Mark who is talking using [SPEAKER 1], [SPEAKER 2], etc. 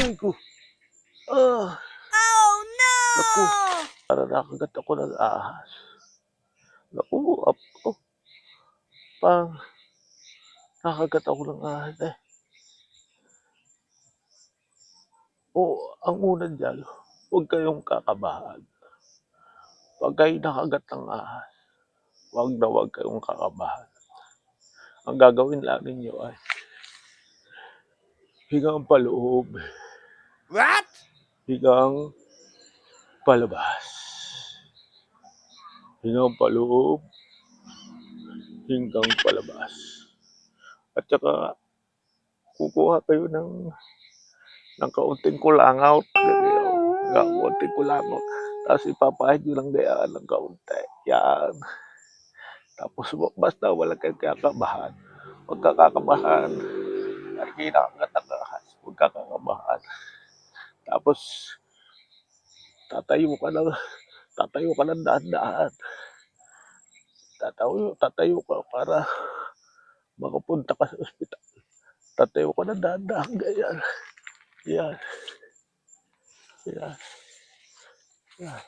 [SPEAKER 1] Aray ko. Ah,
[SPEAKER 2] Oh
[SPEAKER 1] naku.
[SPEAKER 2] no!
[SPEAKER 1] Para nakagat ako ng ahas. Naku, apo. Parang nakagat ako ng ahas eh. O, ang una diyan, huwag kayong kakabahan. Pag kayo nakagat ng ahas, huwag na huwag kayong kakabahan. Ang gagawin lang ninyo ay higang paloob,
[SPEAKER 2] What?
[SPEAKER 1] higang palabas. Higang paloob, hinggang palabas. At saka kukuha kayo ng kaunting kulangot. Kaunting kulangot. Tapos ipapahid nyo lang gayaan ng kaunti. Yan. Tapos basta wala kayong kakabahan. Huwag kakakabahan. Ay kinakagat ang ahas. Huwag kakakabahan. Tapos tatayo ka ng dahan-dahan. Tatayo ka para makapunta ka sa ospital. Tatayo ka ng dahan-dahan. Ganyan. Yan. Yan. Yan.